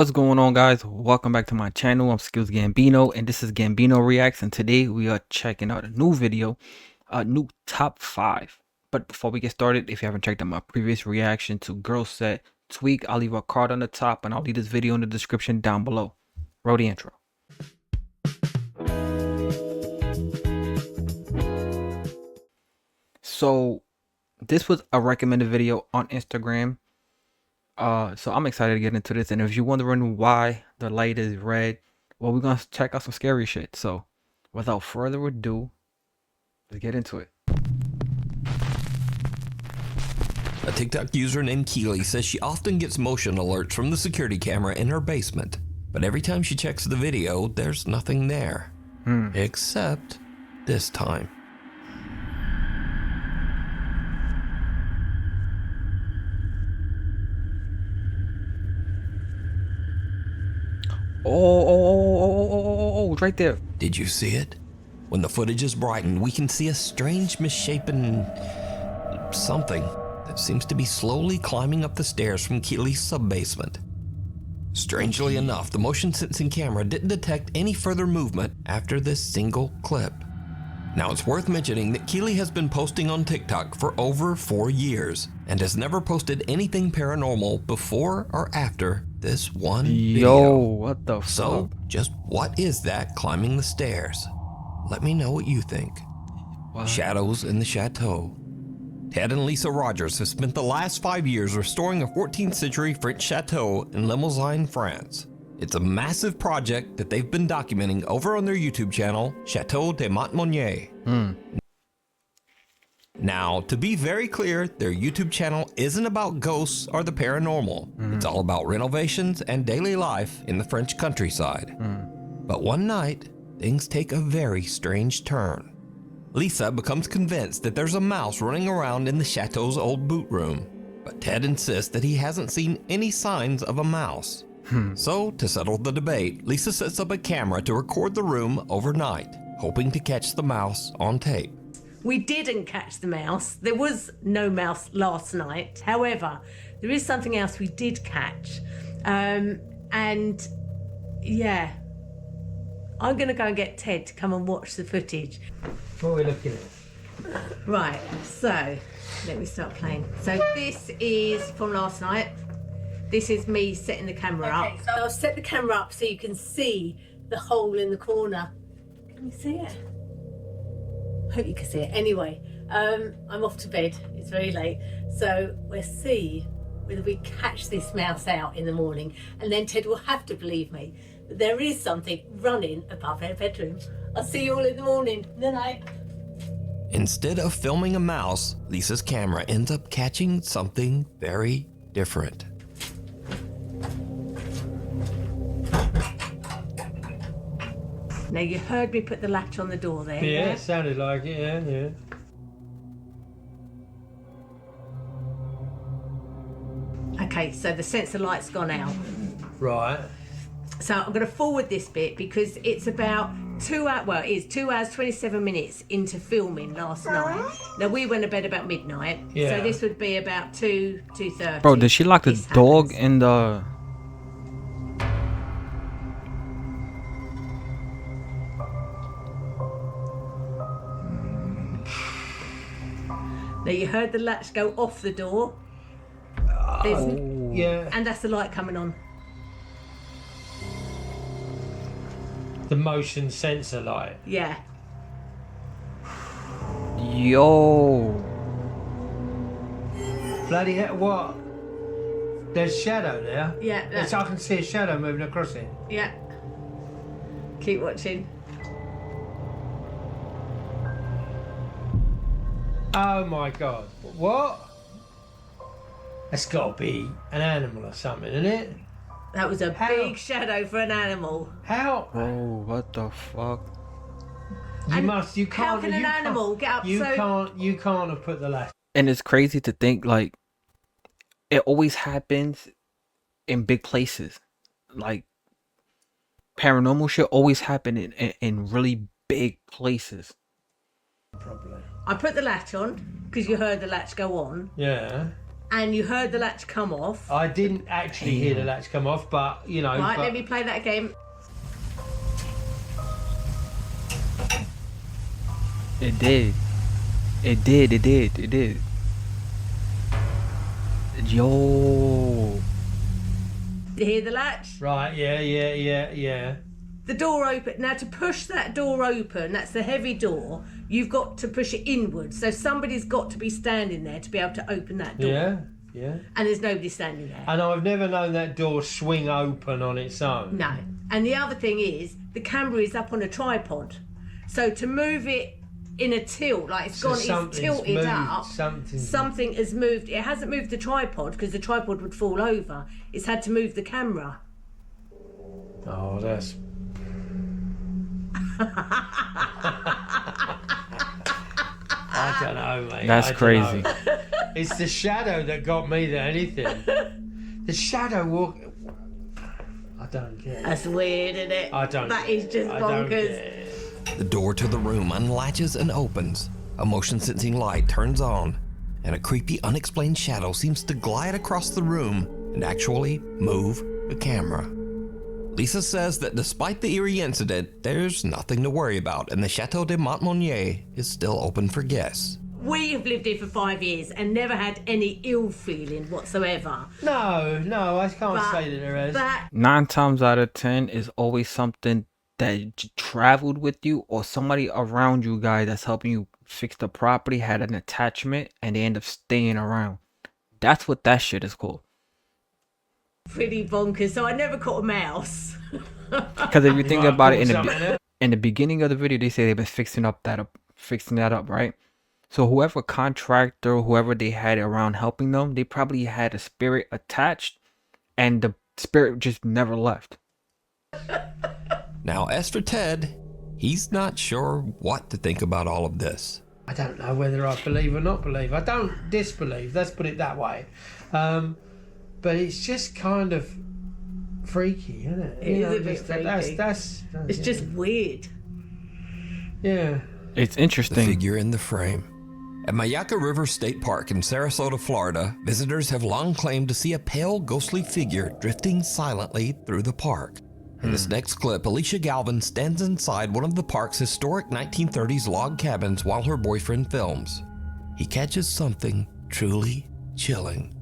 What's going on, guys? Welcome back to my channel. I'm Skills Gambino and this is Gambino Reacts, and today we are checking out a new video, Nuke top 5. But before we get started, if you haven't checked out my previous reaction to Girl Set Tweak, I'll leave a card on the top and I'll leave this video in the description down below. Roll the intro. So this was a recommended video on Instagram. So I'm excited to get into this, and if you're wondering why the light is red, well, we're gonna check out some scary shit. So without further ado, let's get into it. A TikTok user named Keely says she often gets motion alerts from the security camera in her basement, but every time she checks the video, there's nothing there. Except this time. Oh, right there. Did you see it? When the footage is brightened, we can see a strange misshapen something that seems to be slowly climbing up the stairs from Keely's sub-basement. Strangely enough, the motion sensing camera didn't detect any further movement after this single clip. Now it's worth mentioning that Keely has been posting on TikTok for over 4 years and has never posted anything paranormal before or after this one video. Yo, what the fuck? So, just what is that climbing the stairs? Let me know what you think. What? Shadows in the Chateau. Ted and Lisa Rogers have spent the last 5 years restoring a 14th century French chateau in Limousin, France. It's a massive project that they've been documenting over on their YouTube channel, Chateau de Montmagny. Now, to be very clear, their YouTube channel isn't about ghosts or the paranormal. It's all about renovations and daily life in the French countryside. But one night, things take a very strange turn. Lisa becomes convinced that there's a mouse running around in the chateau's old boot room, but Ted insists that he hasn't seen any signs of a mouse. So, to settle the debate, Lisa sets up a camera to record the room overnight, hoping to catch the mouse on tape. We didn't catch the mouse. There was no mouse last night. However, there is something else we did catch. And yeah, I'm going to go and get Ted to come and watch the footage. What are we looking at? Right, so let me start playing. So this is from last night. This is me setting the camera up. So I'll set the camera up so you can see the hole in the corner. Can you see it? Hope you can see it. Anyway, I'm off to bed. It's very late. So we'll see whether we catch this mouse out in the morning, and then Ted will have to believe me that there is something running above our bedroom. I'll see you all in the morning. Good night. Instead of filming a mouse, Lisa's camera ends up catching something very different. Now you heard me put the latch on the door there. Yeah, it sounded like it, yeah. Okay, so the sensor light's gone out. Right. So I'm going to forward this bit because it's about 2 hours, well, it is 2 hours, 27 minutes into filming last night. Now we went to bed about midnight, Yeah. so this would be about 2:30. Bro, did she lock the dog in the... Now you heard the latch go off the door. Yeah. And that's the light coming on. The motion sensor light. Yeah. Yo. Bloody hell, what? There's shadow there? Yeah. Yes, I can see a shadow moving across it. Yeah. Keep watching. Oh my god. What? That's got to be an animal or something, isn't it? That was a How? big shadow for an animal. How? Oh, what the fuck? And You can't. how can an animal get up You so... You can't have put the latch. And it's crazy to think, like, it always happens in big places. Like, paranormal shit always happen in really big places. Probably. I put the latch on because you heard the latch go on. Yeah. and you heard the latch come off. I didn't actually hear the latch come off, but you know. Right, let me play that again. It did. It did. It did. It did. Yo. You hear the latch? Right, yeah. The door open. Now to push that door open, that's the heavy door, you've got to push it inwards. So somebody's got to be standing there to be able to open that door. Yeah. And there's nobody standing there. And I've never known that door swing open on its own. No. And the other thing is, the camera is up on a tripod. So to move it in a tilt, like it's tilted moved, up, something has moved. It hasn't moved the tripod because the tripod would fall over. It's had to move the camera. Oh, that's... I don't know, mate. That's crazy. It's the shadow that got me than anything. The shadow walk... I don't get it. That's weird, isn't it? I don't. That is just I don't get bonkers. it. The door to the room unlatches and opens. A motion-sensing light turns on, and a creepy, unexplained shadow seems to glide across the room and actually move the camera. Lisa says that despite the eerie incident, there's nothing to worry about, and the Chateau de Montmonier is still open for guests. We have lived here for 5 years and never had any ill feeling whatsoever. No, I can't But say that there is. that 9 times out of 10 is always something that traveled with you or somebody around you guys that's helping you fix the property had an attachment and they end up staying around. That's what that shit is called. pretty bonkers. So I never caught a mouse. Because if you think about it, something in the beginning of the video, they say they've been fixing that up, right? So whoever contractor, whoever they had around helping them, they probably had a spirit attached, and the spirit just never left. Now, as for Ted, he's not sure what to think about all of this. I don't know whether I believe or not believe. I don't disbelieve, let's put it that way. But it's just kind of freaky, isn't it? It is a bit freaky. It's yeah. just weird. Yeah. It's The interesting. figure in the frame. At Mayaka River State Park in Sarasota, Florida, visitors have long claimed to see a pale, ghostly figure drifting silently through the park. In this next clip, Alicia Galvin stands inside one of the park's historic 1930s log cabins while her boyfriend films. He catches something truly chilling.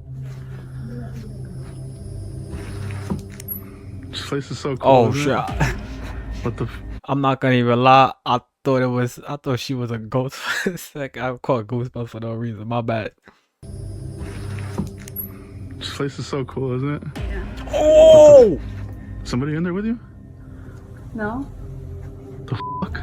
This place is so cool. Oh isn't shit! it? What the? I'm not gonna even lie. I thought she was a ghost for a sec. I called Goosebumps for no reason. My bad. This place is so cool, isn't it? Oh! Somebody in there with you? No? The fuck?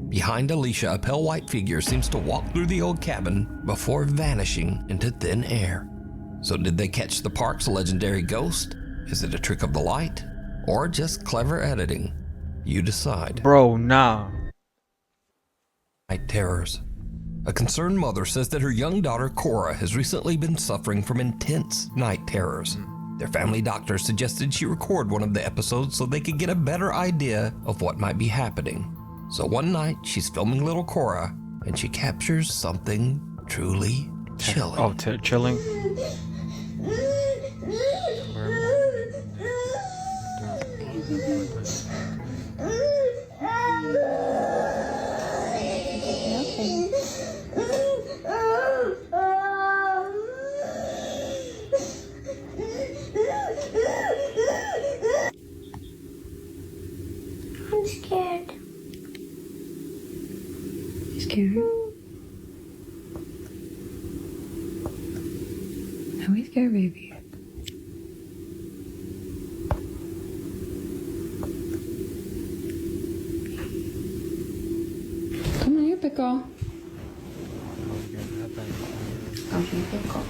Behind Alicia, a pale white figure seems to walk through the old cabin before vanishing into thin air. So did they catch the park's legendary ghost? Is it a trick of the light? Or just clever editing? You decide. Bro, nah. Night terrors. A concerned mother says that her young daughter Cora has recently been suffering from intense night terrors. Their family doctor suggested she record one of the episodes so they could get a better idea of what might be happening. So one night, she's filming little Cora, and she captures something truly chilling. Oh, chilling. I'm scared. You scared? Are we scared, baby? Come on, here, pickle. Come here, pickle.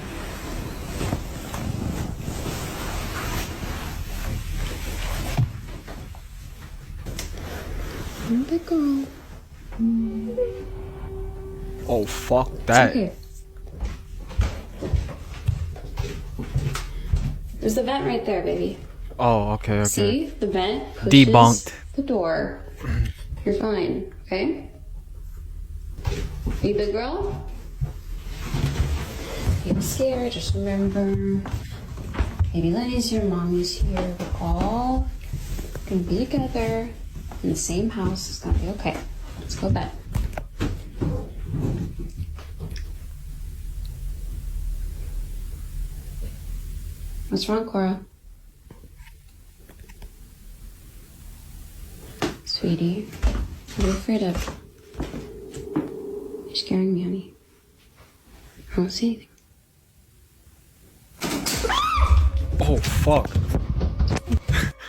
Come, pickle. Oh, fuck that. Okay. There's the vent right there, baby. Oh, okay. See? The vent pushes Debunked. the door. You're fine, okay? Hey, big girl. Don't be scared. Just remember, baby Lenny's here, mommy's here. We're all gonna be together in the same house. It's gonna be okay. Let's go to bed. What's wrong, Cora? Sweetie, what are you afraid of? You're scaring me, honey. I don't see anything. Oh, fuck.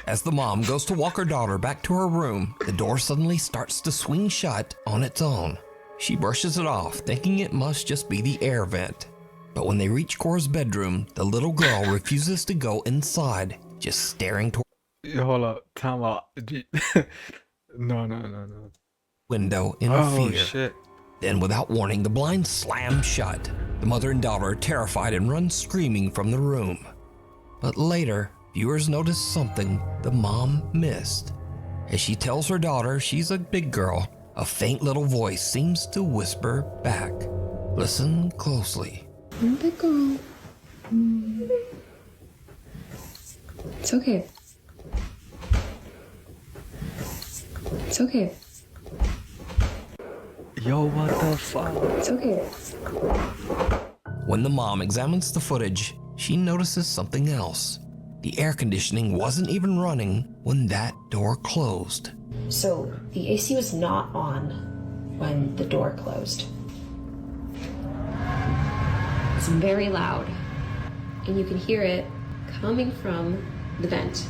As the mom goes to walk her daughter back to her room, the door suddenly starts to swing shut on its own. She brushes it off, thinking it must just be the air vent. But when they reach Cora's bedroom, the little girl refuses to go inside, just staring toward Yo, hold up. Time out. No. the window in Oh, fear. shit. Then, without warning, the blinds slam shut. The mother and daughter are terrified and run screaming from the room. But later, viewers notice something the mom missed. As she tells her daughter she's a big girl, a faint little voice seems to whisper back. Listen closely. I'm a big girl. It's okay. It's okay. Yo, what the fuck? It's okay. When the mom examines the footage, she notices something else. The air conditioning wasn't even running when that door closed. So the AC was not on when the door closed. It's very loud, and you can hear it coming from the vent.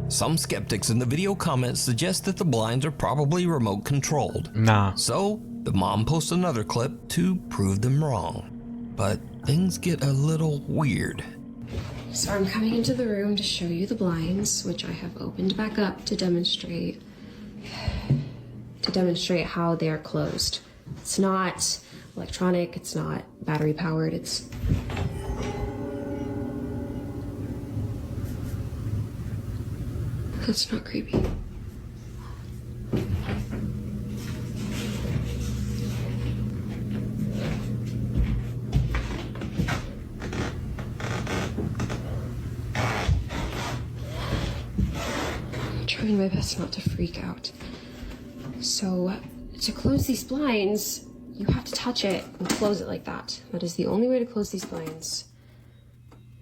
Some skeptics in the video comments suggest that the blinds are probably remote controlled. Nah. So, the mom posts another clip to prove them wrong. But things get a little weird. So I'm coming into the room to show you the blinds, which I have opened back up to demonstrate how they are closed. It's not electronic, it's not battery powered, it's that's not creepy. I'm trying my best not to freak out. So, to close these blinds, you have to touch it and close it like that. That is the only way to close these blinds.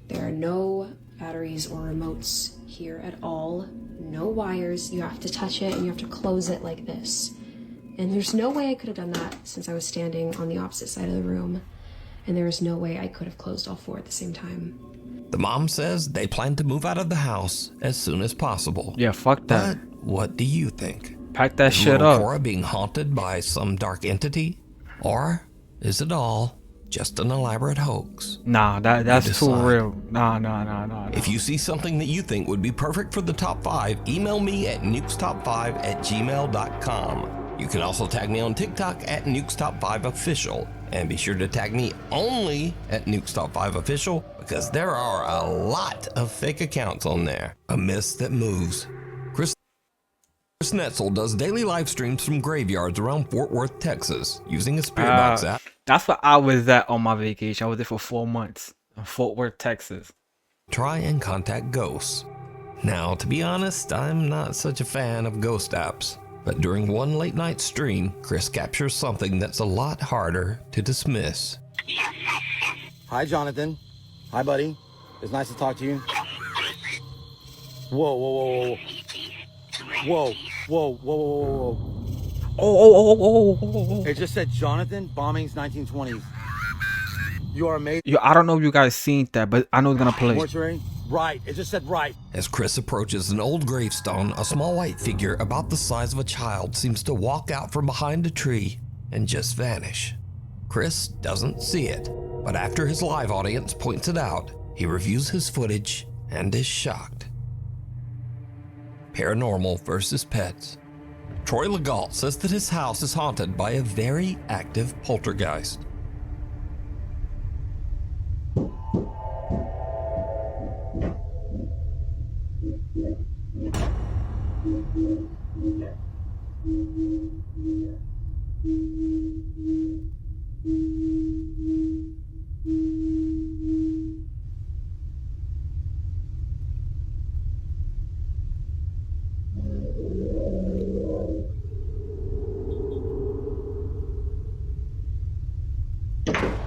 There are no batteries or remotes here at all. No wires. You have to touch it and you have to close it like this. And there's no way I could have done that since I was standing on the opposite side of the room. And there is no way I could have closed all four at the same time. The mom says they plan to move out of the house as soon as possible. Yeah, fuck that. But what do you think? Pack that Is shit little up. Cora being haunted by some dark entity? Or is it all just an elaborate hoax? Nah, that's too decide. real. Nah. If you see something that you think would be perfect for the top 5, email me at nukestop5@gmail.com. You can also tag me on TikTok at nukestop5official. And be sure to tag me only at nukestop5official because there are a lot of fake accounts on there. A mist that moves. Chris Netzel does daily live streams from graveyards around Fort Worth, Texas, using a spirit box app. That's where I was at on my vacation. I was there for 4 months in Fort Worth, Texas. Try and contact ghosts. Now, to be honest, I'm not such a fan of ghost apps, but during one late night stream, Chris captures something that's a lot harder to dismiss. Hi, Jonathan. Hi, buddy. It's nice to talk to you. Whoa. Oh. It just said Jonathan, bombings 1920s. You are amazing. Yo, I don't know if you guys seen that, but I know it's gonna play. Mortuary? Right. It just said right. As Chris approaches an old gravestone, a small white figure about the size of a child seems to walk out from behind a tree and just vanish. Chris doesn't see it, but after his live audience points it out, he reviews his footage and is shocked. Paranormal versus pets. Troy Legault says that his house is haunted by a very active poltergeist.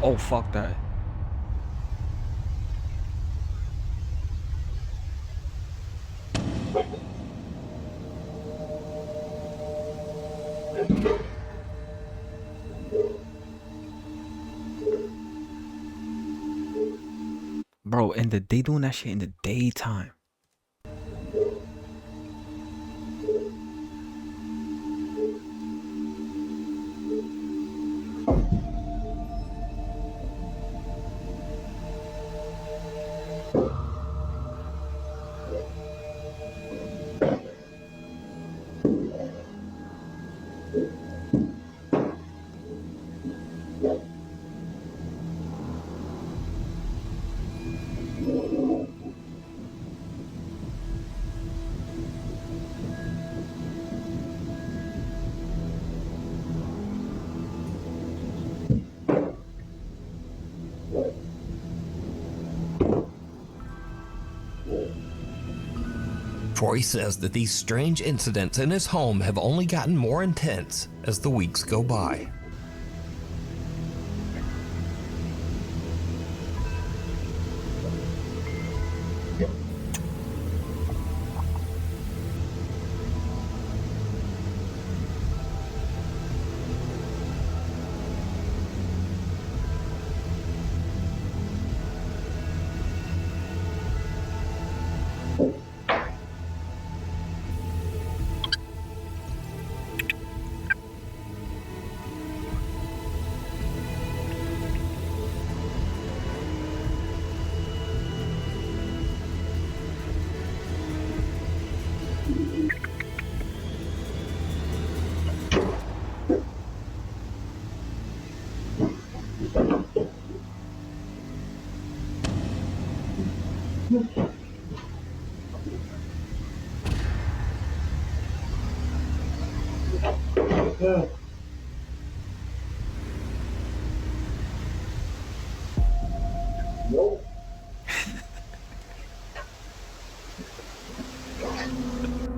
Oh, fuck that. Bro, and they doing that shit in the daytime. Troy says that these strange incidents in his home have only gotten more intense as the weeks go by.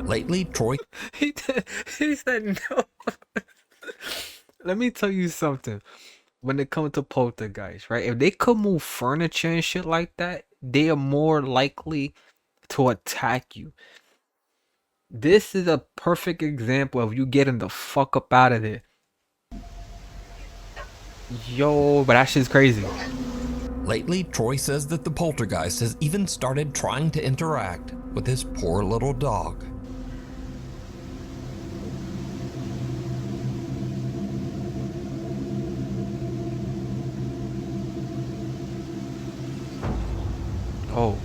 Lately, Troy He said no. Let me tell you something. When it comes to poltergeist, right? If they could move furniture and shit like that, they are more likely to attack you. This is a perfect example of you getting the fuck up out of there. Yo, but that shit's crazy. Lately, Troy says that the poltergeist has even started trying to interact with his poor little dog. Oh.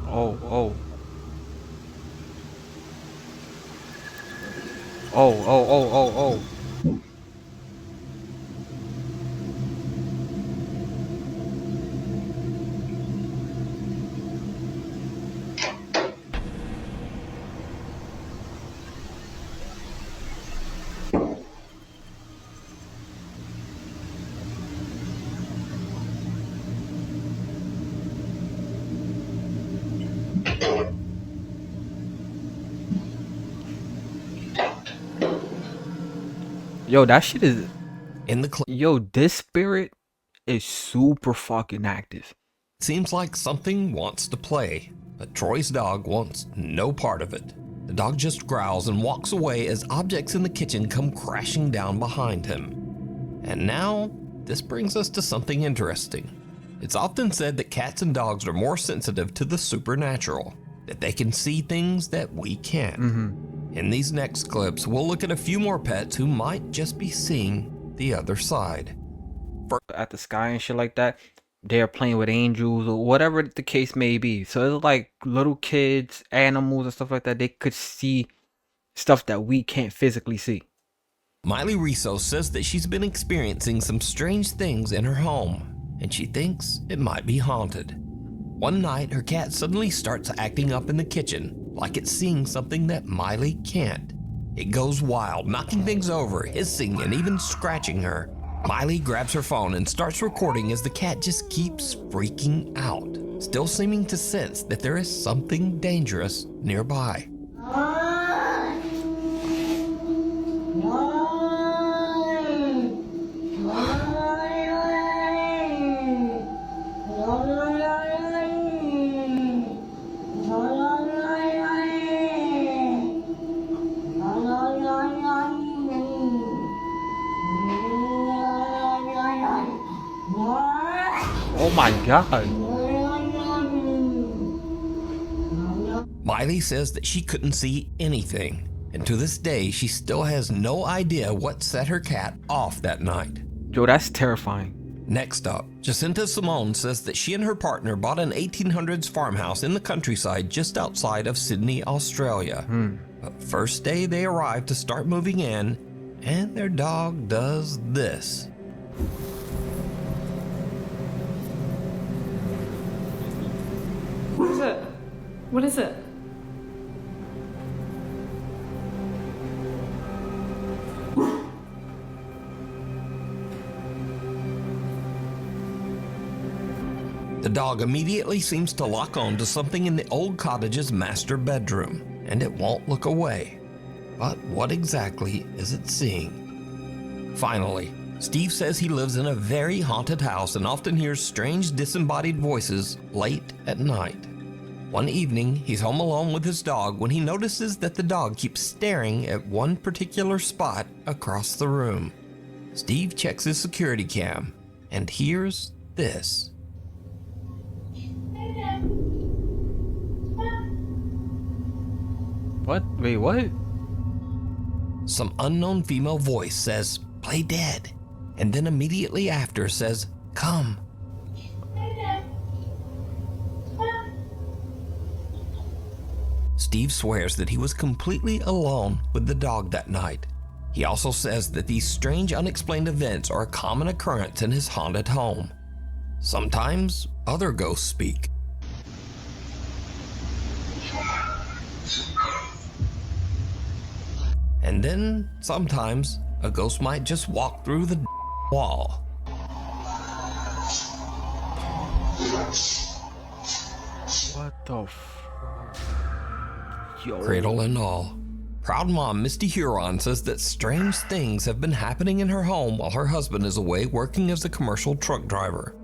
Oh, oh. Oh, oh, oh, oh, oh. Yo, that shit is... In the Yo, this spirit is super fucking active. seems like something wants to play, but Troy's dog wants no part of it. The dog just growls and walks away as objects in the kitchen come crashing down behind him. And now, this brings us to something interesting. It's often said that cats and dogs are more sensitive to the supernatural, that they can see things that we can't. In these next clips, we'll look at a few more pets who might just be seeing the other side. At the sky and shit like that, they're playing with angels or whatever the case may be. So it's like little kids, animals and stuff like that. They could see stuff that we can't physically see. Miley Riso says that she's been experiencing some strange things in her home, and she thinks it might be haunted. One night, her cat suddenly starts acting up in the kitchen, like it's seeing something that Miley can't. It goes wild, knocking things over, hissing, and even scratching her, Miley grabs her phone and starts recording as the cat just keeps freaking out, still seeming to sense that there is something dangerous nearby. Oh my god. Miley says that she couldn't see anything, and to this day she still has no idea what set her cat off that night. Yo, that's terrifying. Next up, Jacinta Simone says that she and her partner bought an 1800s farmhouse in the countryside just outside of Sydney, Australia. But first day they arrive to start moving in, and their dog does this. What is it? What is it? The dog immediately seems to lock on to something in the old cottage's master bedroom, and it won't look away. But what exactly is it seeing? Finally, Steve says he lives in a very haunted house and often hears strange disembodied voices late at night. One evening, he's home alone with his dog when he notices that the dog keeps staring at one particular spot across the room. Steve checks his security cam and hears this. What? Wait, what? Some unknown female voice says, "Play dead," and then immediately after says, "Come." Steve swears that he was completely alone with the dog that night. He also says that these strange unexplained events are a common occurrence in his haunted home. Sometimes other ghosts speak. And then, sometimes, a ghost might just walk through the wall. What the Yo. Cradle and all. Proud mom Misty Huron says that strange things have been happening in her home while her husband is away working as a commercial truck driver.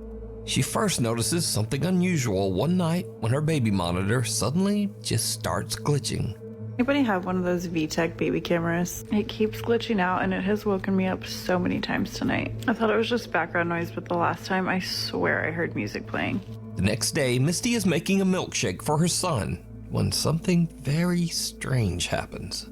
She first notices something unusual one night when her baby monitor suddenly just starts glitching. Anybody have one of those VTech baby cameras? It keeps glitching out and it has woken me up so many times tonight. I thought it was just background noise, but the last time I swear I heard music playing. The next day, Misty is making a milkshake for her son when something very strange happens.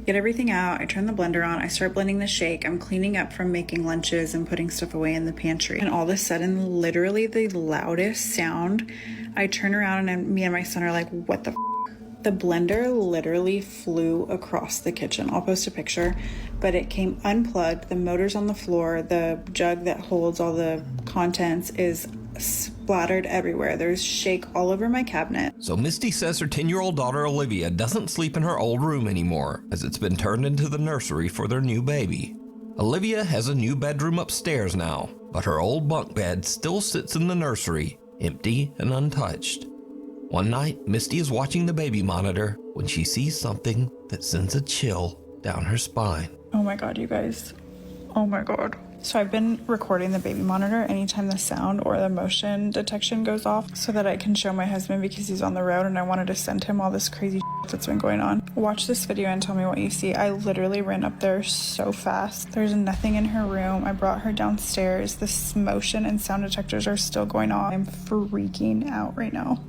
Get everything out, I turn the blender on, I start blending the shake, I'm cleaning up from making lunches and putting stuff away in the pantry. And all of a sudden, literally the loudest sound, I turn around and me and my son are like, what the f***? The blender literally flew across the kitchen. I'll post a picture, but it came unplugged. The motor's on the floor. The jug that holds all the contents is splattered everywhere. There's shake all over my cabinet. So Misty says her 10-year-old daughter Olivia doesn't sleep in her old room anymore, as it's been turned into the nursery for their new baby. Olivia has a new bedroom upstairs now, but her old bunk bed still sits in the nursery, empty and untouched. One night, Misty is watching the baby monitor when she sees something that sends a chill down her spine. Oh my God, you guys. Oh my God. So I've been recording the baby monitor anytime the sound or the motion detection goes off so that I can show my husband because he's on the road and I wanted to send him all this crazy shit that's been going on. Watch this video and tell me what you see. I literally ran up there so fast. There's nothing in her room. I brought her downstairs. This motion and sound detectors are still going on. I'm freaking out right now.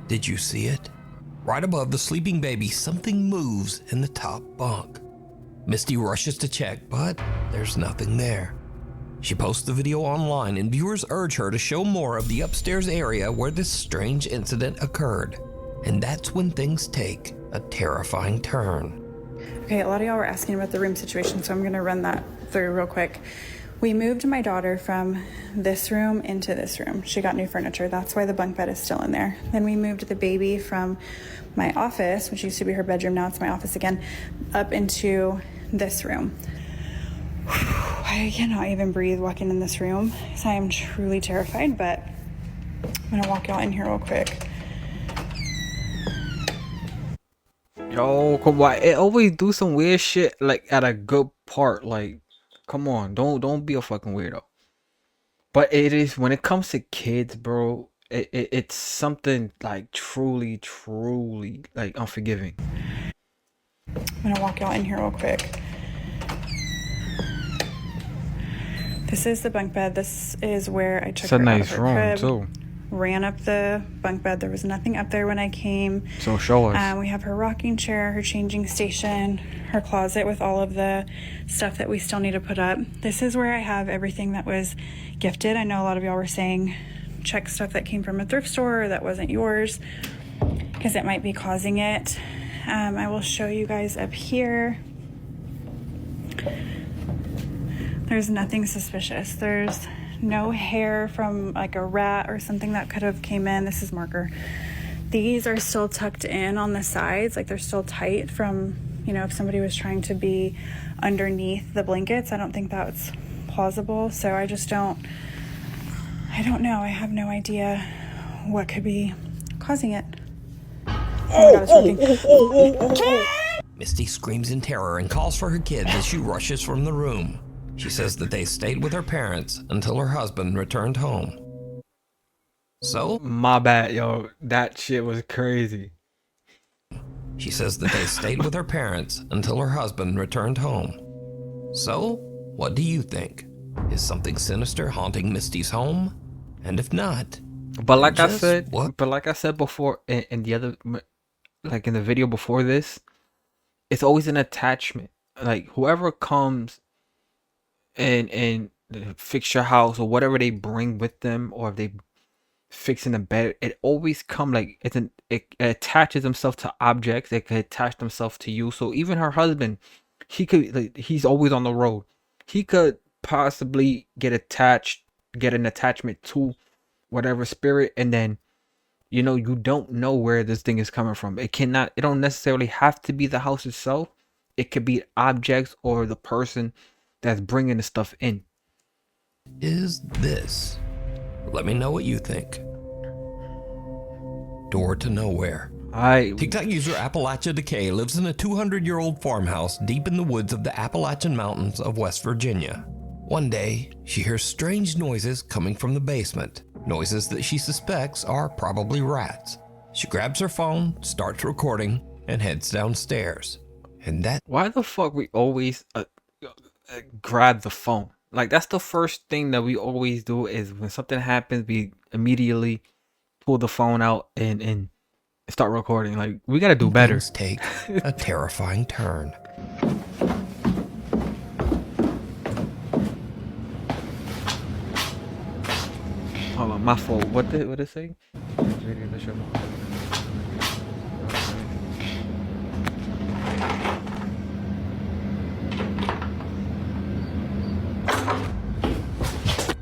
Did you see it? Right above the sleeping baby, something moves in the top bunk. Misty rushes to check, but there's nothing there. She posts the video online and viewers urge her to show more of the upstairs area where this strange incident occurred. And that's when things take a terrifying turn. Okay, a lot of y'all were asking about the room situation, so I'm gonna run that through real quick. We moved my daughter from this room into this room. She got new furniture. That's why the bunk bed is still in there. Then we moved the baby from my office, which used to be her bedroom, now it's my office again, up into this room. I cannot even breathe walking in this room because I am truly terrified, but I'm gonna walk y'all in here real quick. Yo, come on. It always do some weird shit like at a good part. Like, come on, don't be a fucking weirdo. But it is when it comes to kids, bro. It's something like truly, truly like unforgiving. I'm gonna walk y'all in here real quick. This is the bunk bed. This is where I took It's her a nice out of her room crib. too. Ran up the bunk bed. There was nothing up there when I came. So show us. We have her rocking chair, her changing station, her closet with all of the stuff that we still need to put up. This is where I have everything that was gifted. I know a lot of y'all were saying check stuff that came from a thrift store or that wasn't yours because it might be causing it. I will show you guys up here. There's nothing suspicious. There's no hair from like a rat or something that could have came in. This is marker. These are still tucked in on the sides, like they're still tight from, you know, if somebody was trying to be underneath the blankets. I don't think that's plausible. So I don't know. I have no idea what could be causing it. Oh my God, it's working. Misty screams in terror and calls for her kids as she rushes from the room. She says that they stayed with her parents until her husband returned home. So, My bad, yo. That shit was crazy. she says that they stayed with her parents until her husband returned home. So, what do you think? Is something sinister haunting Misty's home? And if not, But like I just said, what? but like I said before in the other, like in the video before this, it's always an attachment. Like whoever comes and fix your house or whatever they bring with them, or if they fixing the bed, it always come like it attaches himself to objects. It could attach themselves to you. So even her husband, he could like, he's always on the road. He could possibly get an attachment to whatever spirit, and then you know you don't know where this thing is coming from. It don't necessarily have to be the house itself. It could be objects or the person that's bringing the stuff in. Is this? Let me know what you think. Door to nowhere. TikTok user Appalachia Decay lives in a 200-year-old farmhouse deep in the woods of the Appalachian Mountains of West Virginia. One day, she hears strange noises coming from the basement. Noises that she suspects are probably rats. She grabs her phone, starts recording, and heads downstairs. And that... Why the fuck we always grab the phone? Like that's the first thing that we always do is when something happens, we immediately pull the phone out and start recording. Like we gotta do better. Things take a terrifying turn. Hold on, my fault. What did it say?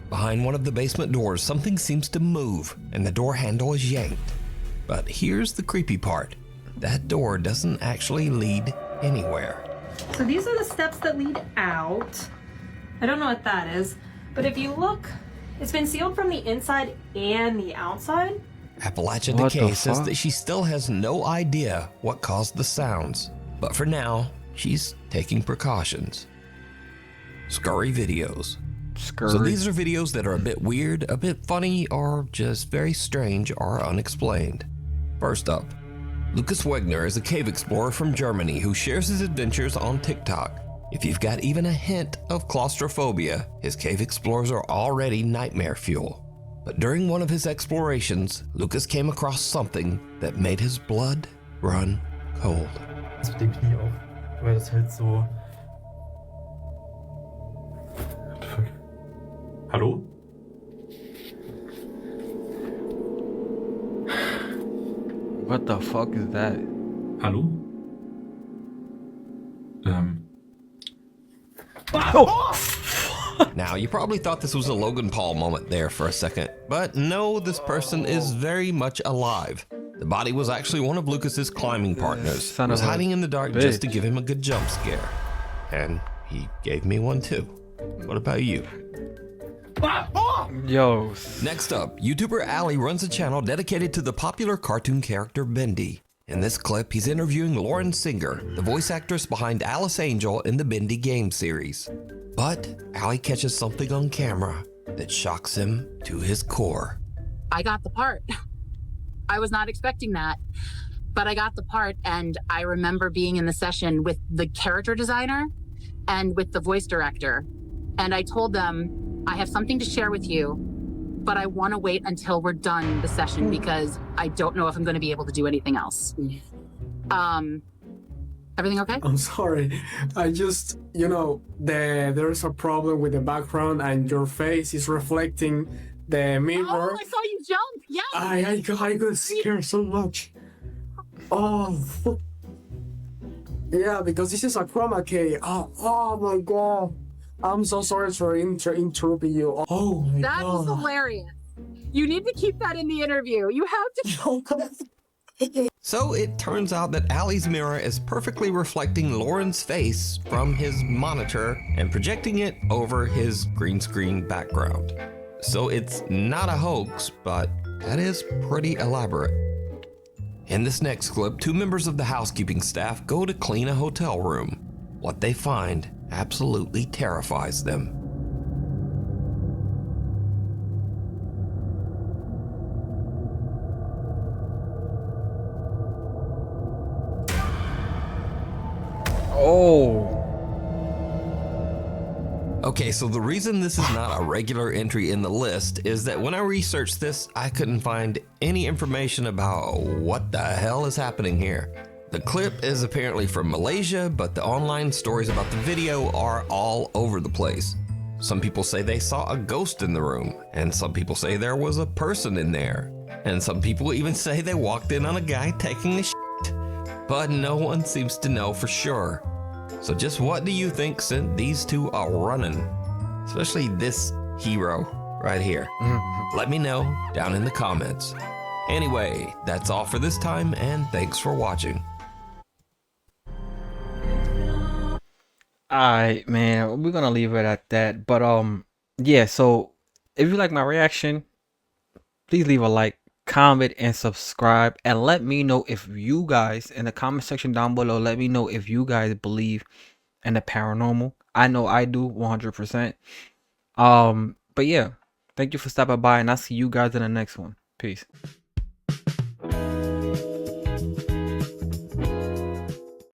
Behind one of the basement doors, something seems to move, and the door handle is yanked. But here's the creepy part. That door doesn't actually lead anywhere. So these are the steps that lead out. I don't know what that is, but if you look, it's been sealed from the inside and the outside. Appalachia What Decay the says fuck? that she still has no idea what caused the sounds. But for now, she's taking precautions. Scurry videos. So these are videos that are a bit weird, a bit funny, or just very strange or unexplained. First up, Lucas Wegner is a cave explorer from Germany who shares his adventures on TikTok. If you've got even a hint of claustrophobia, his cave explorers are already nightmare fuel. But during one of his explorations, Lucas came across something that made his blood run cold. Das mit dem Knie auf, weil das halt so... What the fuck? Hallo? What the fuck is that? Hallo? Now, you probably thought this was a Logan Paul moment there for a second, but no, this person is very much alive. The body was actually one of Lucas's climbing partners. Son He was of a hiding in the dark just to bitch. give him a good jump scare. And he gave me one too. What about you? Yo. Next up, YouTuber Ali runs a channel dedicated to the popular cartoon character Bendy. In this clip, he's interviewing Lauren Singer, the voice actress behind Alice Angel in the Bendy game series. But Ali catches something on camera that shocks him to his core. I got the part. I was not expecting that, but I got the part, and I remember being in the session with the character designer and with the voice director, and I told them, I have something to share with you, but I want to wait until we're done the session because I don't know if I'm going to be able to do anything else. Everything okay? I'm sorry. I just, there's a problem with the background and your face is reflecting the mirror. Oh, I saw you jump. Yes. I got scared so much. Oh. Yeah, because this is a chroma key. Oh my God. I'm so sorry for interrupting you. Oh my That God. is hilarious. You need to keep that in the interview. You have to. So it turns out that Ali's mirror is perfectly reflecting Lauren's face from his monitor and projecting it over his green screen background. So it's not a hoax, but that is pretty elaborate. In this next clip, two members of the housekeeping staff go to clean a hotel room. What they find absolutely terrifies them. Oh. Okay, so the reason this is not a regular entry in the list is that when I researched this, I couldn't find any information about what the hell is happening here. The clip is apparently from Malaysia, but the online stories about the video are all over the place. Some people say they saw a ghost in the room, and some people say there was a person in there, and some people even say they walked in on a guy taking a shit. But no one seems to know for sure. So just what do you think sent these two a running? Especially this hero right here. Let me know down in the comments. Anyway, that's all for this time, and thanks for watching. Alright, man, we're gonna leave it at that. But yeah, so if you like my reaction, please leave a like, comment, and subscribe, and let me know if you guys in the comment section down below, let me know if you guys believe in the paranormal. I know I do 100%. But yeah, thank you for stopping by, and I'll see you guys in the next one. Peace.